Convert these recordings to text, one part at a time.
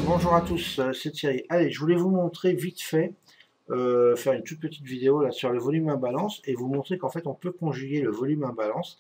bonjour à tous, c'est Thierry. Allez, je voulais vous montrer vite fait, faire une toute petite vidéo là sur le volume imbalance et vous montrer qu'en fait on peut conjuguer le volume imbalance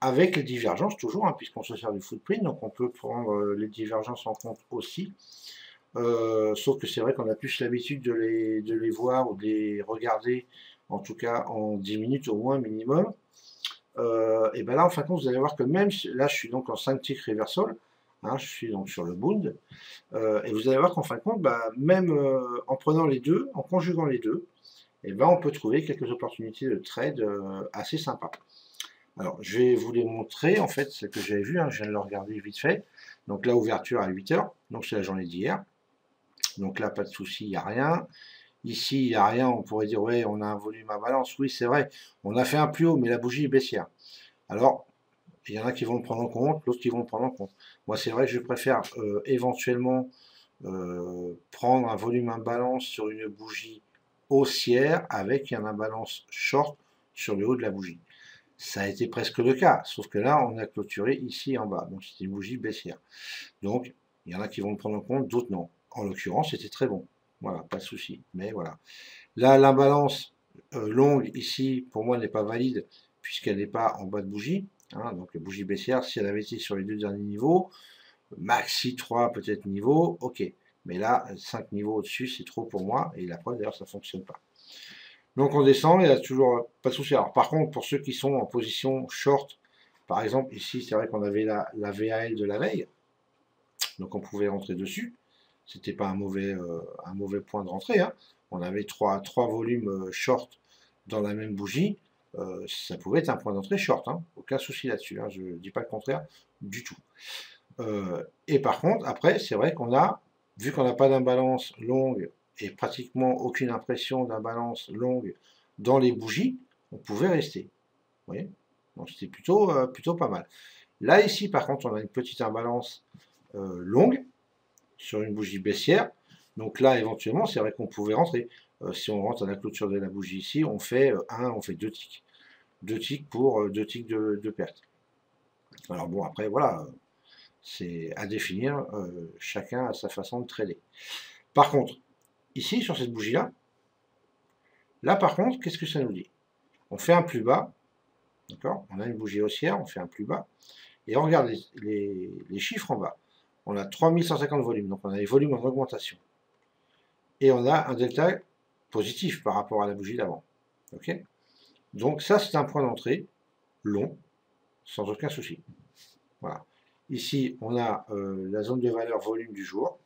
avec les divergences toujours, hein, puisqu'on se sert du footprint, donc on peut prendre les divergences en compte aussi. Sauf que c'est vrai qu'on a plus l'habitude de les voir ou de les regarder, en tout cas en 10 minutes au moins minimum. Et ben là, en fin de compte, vous allez voir que même là, je suis donc en 5 tick reversal, hein, je suis donc sur le Bund, et vous allez voir qu'en fin de compte, bah, même en prenant les deux, en conjuguant les deux, et ben on peut trouver quelques opportunités de trade assez sympas. Alors, je vais vous les montrer, en fait, ce que j'avais vu, hein, je viens de le regarder vite fait. Donc là, ouverture à 8 heures, donc c'est la journée d'hier. Donc là, pas de souci, il n'y a rien. Ici, il n'y a rien, on pourrait dire, ouais, on a un volume à balance. Oui, c'est vrai, on a fait un plus haut, mais la bougie est baissière. Alors, il y en a qui vont le prendre en compte, d'autres qui vont le prendre en compte. Moi, c'est vrai que je préfère éventuellement prendre un volume imbalance sur une bougie haussière avec un imbalance short sur le haut de la bougie. Ça a été presque le cas, sauf que là, on a clôturé ici en bas. Donc, c'était une bougie baissière. Donc, il y en a qui vont le prendre en compte, d'autres non. En l'occurrence, c'était très bon. Voilà, pas de souci. Mais voilà. Là, l'imbalance longue ici, pour moi, n'est pas valide puisqu'elle n'est pas en bas de bougie. Hein, donc, la bougie baissière, si elle avait été sur les deux derniers niveaux, maxi 3 peut-être niveaux, ok. Mais là, 5 niveaux au-dessus, c'est trop pour moi. Et la preuve, d'ailleurs, ça ne fonctionne pas. Donc, on descend, il n'y a toujours pas de souci. Alors, par contre, pour ceux qui sont en position short, par exemple, ici, c'est vrai qu'on avait la VAL de la veille. Donc, on pouvait rentrer dessus. C'était pas un mauvais point de rentrée. Hein. On avait trois volumes short dans la même bougie. Ça pouvait être un point d'entrée short. Hein. Aucun souci là-dessus. Hein. Je ne dis pas le contraire du tout. Et par contre, après, c'est vrai qu'on a, vu qu'on n'a pas d'imbalance longue et pratiquement aucune impression d'imbalance longue dans les bougies, on pouvait rester. Vous voyez? Donc c'était plutôt pas mal. Là, ici, par contre, on a une petite imbalance longue sur une bougie baissière. Donc là, éventuellement, c'est vrai qu'on pouvait rentrer. Si on rentre à la clôture de la bougie ici, on fait on fait 2 ticks. 2 ticks pour 2 ticks de perte. Alors bon, après, voilà, c'est à définir, chacun a sa façon de trader. Par contre, ici, sur cette bougie-là, là par contre, qu'est-ce que ça nous dit? On fait un plus bas, d'accord? On a une bougie haussière, on fait un plus bas, et on regarde les chiffres en bas. On a 3150 volumes, donc on a les volumes en augmentation. Et on a un delta positif par rapport à la bougie d'avant. Okay, donc ça, c'est un point d'entrée long, sans aucun souci. Voilà. Ici, on a la zone de valeur volume du jour.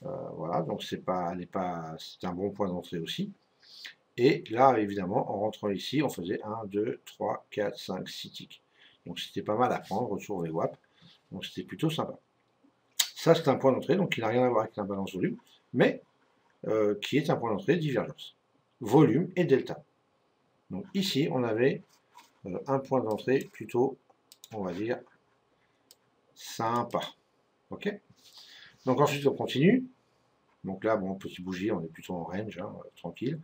Voilà, donc c'est un bon point d'entrée aussi. Et là, évidemment, en rentrant ici, on faisait 1, 2, 3, 4, 5, 6 ticks. Donc c'était pas mal à prendre, retour VWAP. Donc c'était plutôt sympa. Ça, c'est un point d'entrée, donc qui n'a rien à voir avec l'imbalance volume, mais qui est un point d'entrée divergence. Volume et delta. Donc ici, on avait un point d'entrée plutôt, on va dire, sympa. Ok. Donc ensuite, on continue. Donc là, bon, petit bougie, on est plutôt en range, hein, tranquille.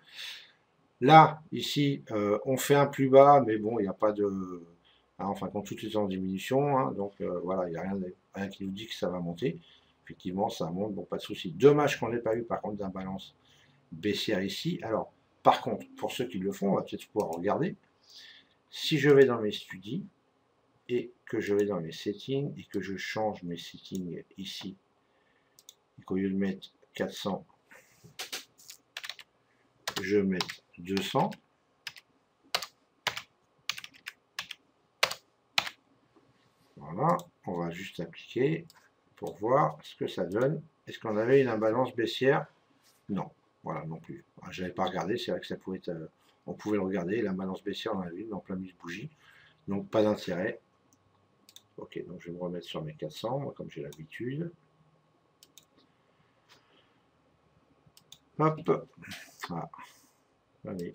Là, ici, on fait un plus bas, mais bon, il n'y a pas de... Hein, enfin, quand tout est en diminution, hein, donc voilà, il n'y a rien qui nous dit que ça va monter. Effectivement, ça monte, bon, pas de souci. Dommage qu'on n'ait pas eu, par contre, d'imbalance baissière ici. Alors, par contre, pour ceux qui le font, on va peut-être pouvoir regarder. Si je vais dans mes studies, et que je vais dans mes settings, et que je change mes settings ici, et qu'au lieu de mettre 400, je mets 200. Voilà, on va juste appliquer pour voir ce que ça donne. Est-ce qu'on avait une imbalance baissière? Non, voilà, non plus. Je n'avais pas regardé, c'est vrai que ça pouvait être... on pouvait le regarder, l'imbalance baissière, on l'a vu, en plein milieu de bougie. Donc pas d'intérêt. Ok, donc je vais me remettre sur mes 400, comme j'ai l'habitude. Hop, voilà. Allez.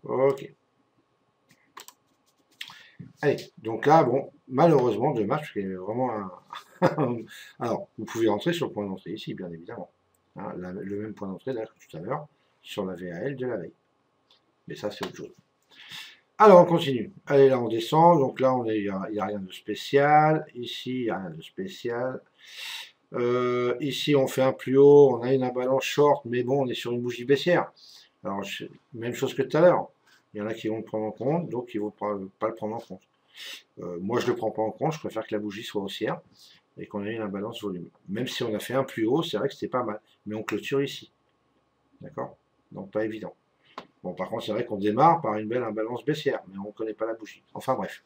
Ok. Allez, donc là, bon, malheureusement, dommage, parce qu'il y a vraiment un... Alors, vous pouvez rentrer sur le point d'entrée ici, bien évidemment. Hein, le même point d'entrée là que tout à l'heure, sur la VAL de la veille. Mais ça, c'est autre chose. Alors, on continue. Allez, là, on descend. Donc là, il n'y a rien de spécial. Ici, il n'y a rien de spécial. Ici, on fait un plus haut. On a une imbalance short, mais bon, on est sur une bougie baissière. Alors, même chose que tout à l'heure. Il y en a qui vont le prendre en compte, d'autres qui ne vont pas le prendre en compte. Moi, je ne le prends pas en compte. Je préfère que la bougie soit haussière et qu'on ait une imbalance volume. Même si on a fait un plus haut, c'est vrai que c'était pas mal. Mais on clôture ici. D'accord? Donc, pas évident. Bon, par contre, c'est vrai qu'on démarre par une belle imbalance baissière, mais on ne connaît pas la bougie. Enfin, bref.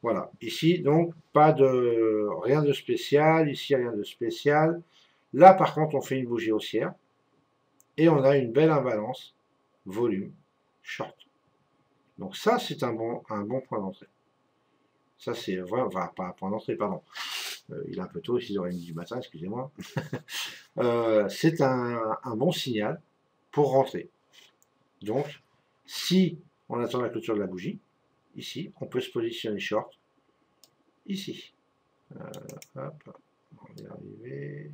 Voilà. Ici, donc, rien de spécial. Ici, rien de spécial. Là, par contre, on fait une bougie haussière. Et on a une belle imbalance volume short. Donc, ça, c'est un bon point d'entrée. Ça, c'est vrai, enfin, pas un point d'entrée, pardon. Il est un peu tôt, 6h30 du matin, excusez-moi. C'est un bon signal pour rentrer. Donc, si on attend la clôture de la bougie, ici, on peut se positionner short, ici. Hop, on va y arriver.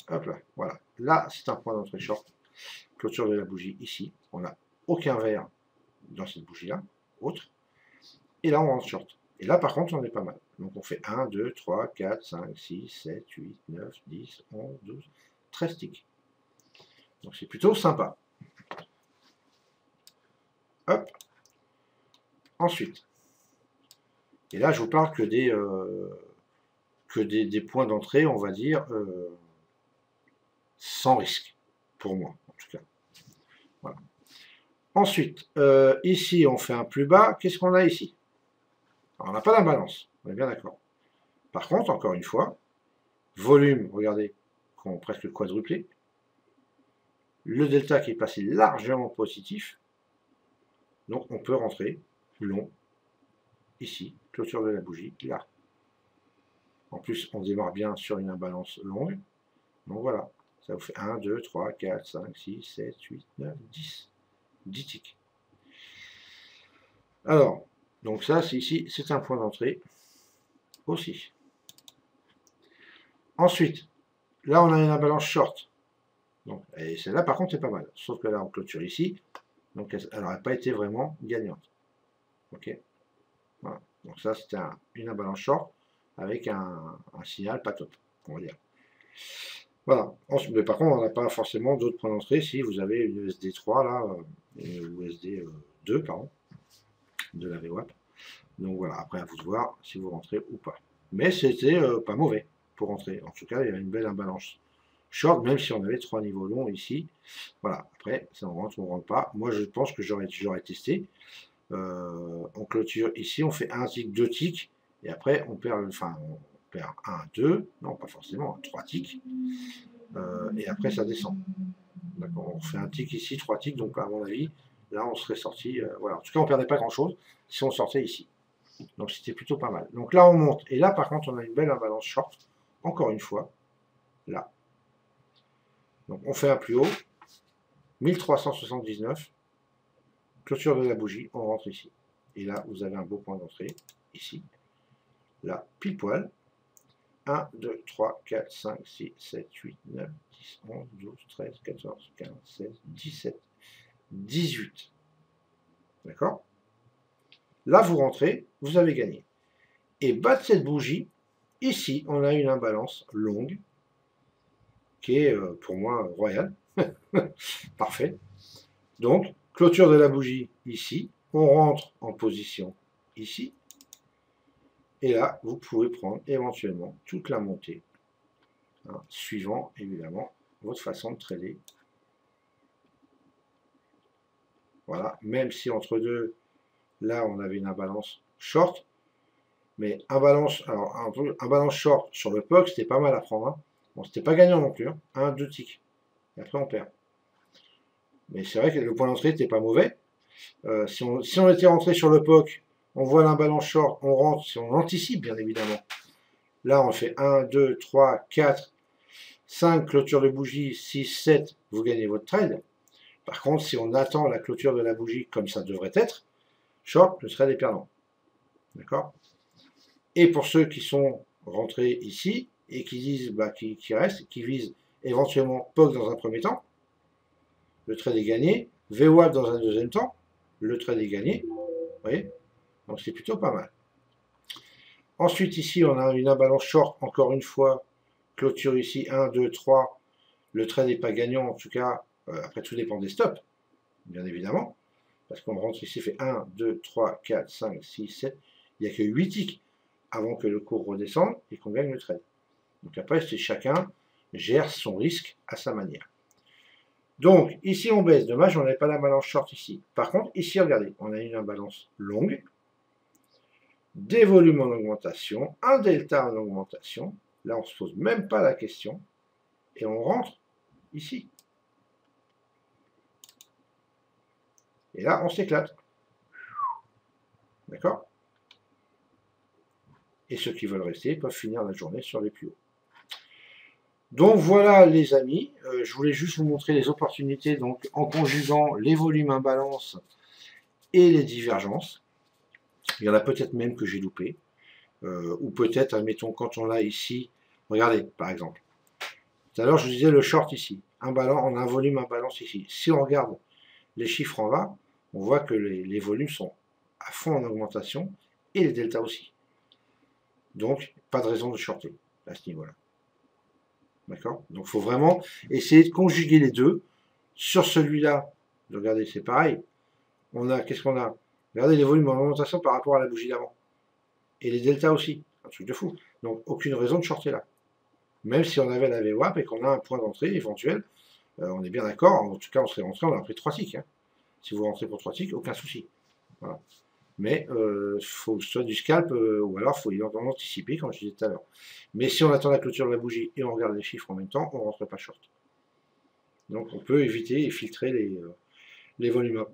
Hop là, voilà. Là, c'est un point d'entrée short. Clôture de la bougie, ici. On n'a aucun vert dans cette bougie-là, autre. Et là, on rentre short. Et là, par contre, on est pas mal. Donc, on fait 1, 2, 3, 4, 5, 6, 7, 8, 9, 10, 11, 12, 13 ticks. Donc, c'est plutôt sympa. Hop. Ensuite. Et là, je vous parle que des points d'entrée, on va dire, sans risque. Pour moi, en tout cas. Voilà. Ensuite, ici, on fait un plus bas. Qu'est-ce qu'on a ici? Alors, on n'a pas d'imbalance. On est bien d'accord. Par contre, encore une fois, volume, regardez, presque quadruplé. Le delta qui est passé largement positif. Donc, on peut rentrer long, ici, clôture de la bougie, là. En plus, on démarre bien sur une imbalance longue. Donc, voilà. Ça vous fait 1, 2, 3, 4, 5, 6, 7, 8, 9, 10. 10 ticks. Alors, donc ça, c'est ici, c'est un point d'entrée aussi. Ensuite, là, on a une imbalance short. Donc, et celle-là, par contre, c'est pas mal. Sauf que là, on clôture ici. Donc, elle n'aurait pas été vraiment gagnante. OK? Voilà. Donc, ça, c'était une imbalance short avec un signal pas top, on va dire. Voilà. Mais par contre, on n'a pas forcément d'autres points d'entrée si vous avez une USD3 là, ou USD2, pardon, de la VWAP. Donc voilà, après à vous de voir si vous rentrez ou pas. Mais c'était pas mauvais pour rentrer. En tout cas, il y avait une belle imbalance short, même si on avait 3 niveaux longs ici. Voilà, après, ça on rentre pas. Moi, je pense que j'aurais testé. On clôture ici, on fait 1 tick, 2 ticks, et après, on perd 1, 2, non, pas forcément, 3 ticks, et après, ça descend. D'accord, on fait un tick ici, 3 ticks, donc à mon avis, là, on serait sorti, voilà. En tout cas, on ne perdait pas grand-chose si on sortait ici. Donc, c'était plutôt pas mal. Donc là, on monte, et là, par contre, on a une belle imbalance short, encore une fois, là. Donc, on fait un plus haut, 1379, clôture de la bougie, on rentre ici. Et là, vous avez un beau point d'entrée, ici. Là, pile poil. 1, 2, 3, 4, 5, 6, 7, 8, 9, 10, 11, 12, 13, 14, 15, 16, 17, 18. D'accord? Là, vous rentrez, vous avez gagné. Et bas de cette bougie, ici, on a une imbalance longue, qui est, pour moi, royale. Parfait. Donc, clôture de la bougie ici. On rentre en position ici. Et là, vous pouvez prendre éventuellement toute la montée, hein, suivant évidemment votre façon de trader. Voilà, même si entre deux, là, on avait une imbalance short. Mais imbalance short sur le POC, c'était pas mal à prendre. Hein. Bon, c'était pas gagnant non plus. Hein. 1, 2 ticks. Et après, on perd. Mais c'est vrai que le point d'entrée n'était pas mauvais. Si on était rentré sur le POC, on voit l'imbalance short, on rentre, si on anticipe bien évidemment. Là, on fait 1, 2, 3, 4, 5, clôture de bougie, 6, 7, vous gagnez votre trade. Par contre, si on attend la clôture de la bougie comme ça devrait être, short, ce serait des perdants. D'accord? Et pour ceux qui sont rentrés ici et qui disent, qui restent, qui visent éventuellement POC dans un premier temps, le trade est gagné, VWAP dans un deuxième temps, le trade est gagné. Vous voyez? Donc c'est plutôt pas mal. Ensuite, ici, on a une imbalance short, encore une fois. Clôture ici, 1, 2, 3. Le trade n'est pas gagnant, en tout cas. Après, tout dépend des stops, bien évidemment. Parce qu'on rentre ici, fait 1, 2, 3, 4, 5, 6, 7. Il n'y a que 8 ticks avant que le cours redescende et qu'on gagne le trade. Donc après, c'est chacun gère son risque à sa manière. Donc, ici, on baisse. Dommage, on n'avait pas la balance short ici. Par contre, ici, regardez, on a une imbalance longue, des volumes en augmentation, un delta en augmentation. Là, on ne se pose même pas la question. Et on rentre ici. Et là, on s'éclate. D'accord? Et ceux qui veulent rester peuvent finir la journée sur les plus hauts. Donc voilà les amis, je voulais juste vous montrer les opportunités donc, en conjuguant les volumes imbalance et les divergences. Il y en a peut-être même que j'ai loupé. Ou peut-être, admettons, quand on l'a ici, regardez par exemple. Tout à l'heure je vous disais le short ici, on a un volume imbalance ici. Si on regarde les chiffres en bas, on voit que les volumes sont à fond en augmentation et les deltas aussi. Donc pas de raison de shorter à ce niveau-là. D'accord? Donc, il faut vraiment essayer de conjuguer les deux. Sur celui-là, regardez, c'est pareil. On a, qu'est-ce qu'on a? Regardez les volumes en augmentation par rapport à la bougie d'avant. Et les deltas aussi. Un truc de fou. Donc, aucune raison de shorter là. Même si on avait la VWAP et qu'on a un point d'entrée éventuel, on est bien d'accord. En tout cas, on serait rentré, on a pris 3 ticks. Hein. Si vous rentrez pour 3 ticks, aucun souci. Voilà. Mais il faut soit du scalp, ou alors il faut y anticiper, comme je disais tout à l'heure. Mais si on attend la clôture de la bougie et on regarde les chiffres en même temps, on ne rentre pas short. Donc on peut éviter et filtrer les volumes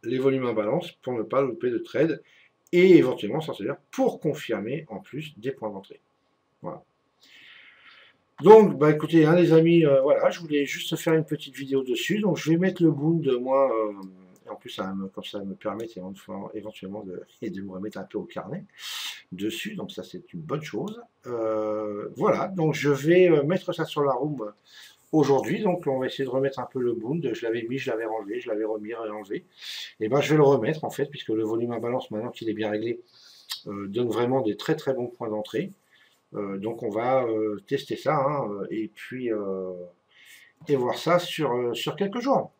imbalance pour ne pas louper de trade et éventuellement s'en servir pour confirmer en plus des points d'entrée. Voilà. Donc, bah écoutez, hein, les amis, voilà, je voulais juste faire une petite vidéo dessus. Donc je vais mettre le boom de moi. En plus, comme ça me permet éventuellement de me remettre un peu au carnet dessus. Donc ça, c'est une bonne chose. Voilà, donc je vais mettre ça sur la room aujourd'hui. Donc on va essayer de remettre un peu le boom. Je l'avais mis, je l'avais enlevé, je l'avais remis et enlevé. Et ben je vais le remettre en fait, puisque le volume à balance, maintenant qu'il est bien réglé, donne vraiment des très très bons points d'entrée. Donc on va tester ça, hein, et puis voir ça sur quelques jours.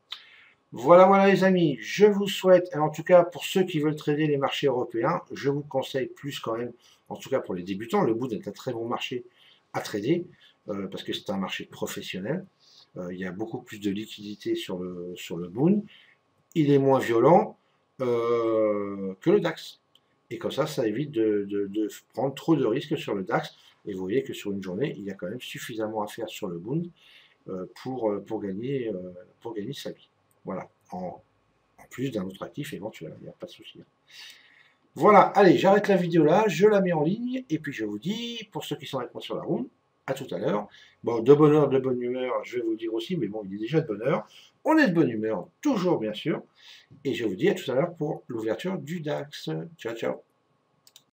Voilà les amis, je vous souhaite, en tout cas pour ceux qui veulent trader les marchés européens, je vous conseille plus quand même, en tout cas pour les débutants, le Bund est un très bon marché à trader, parce que c'est un marché professionnel, il y a beaucoup plus de liquidité sur le Bund, il est moins violent que le DAX, et comme ça évite de prendre trop de risques sur le DAX, et vous voyez que sur une journée, il y a quand même suffisamment à faire sur le Bund pour gagner sa vie. Voilà, en plus d'un autre actif éventuel, il n'y a pas de souci. Voilà, allez, j'arrête la vidéo là, je la mets en ligne, et puis je vous dis, pour ceux qui sont avec moi sur la room, à tout à l'heure. Bon, de bonne heure, de bonne humeur, je vais vous le dire aussi, mais bon, il est déjà de bonne heure. On est de bonne humeur, toujours bien sûr, et je vous dis à tout à l'heure pour l'ouverture du DAX. Ciao, ciao.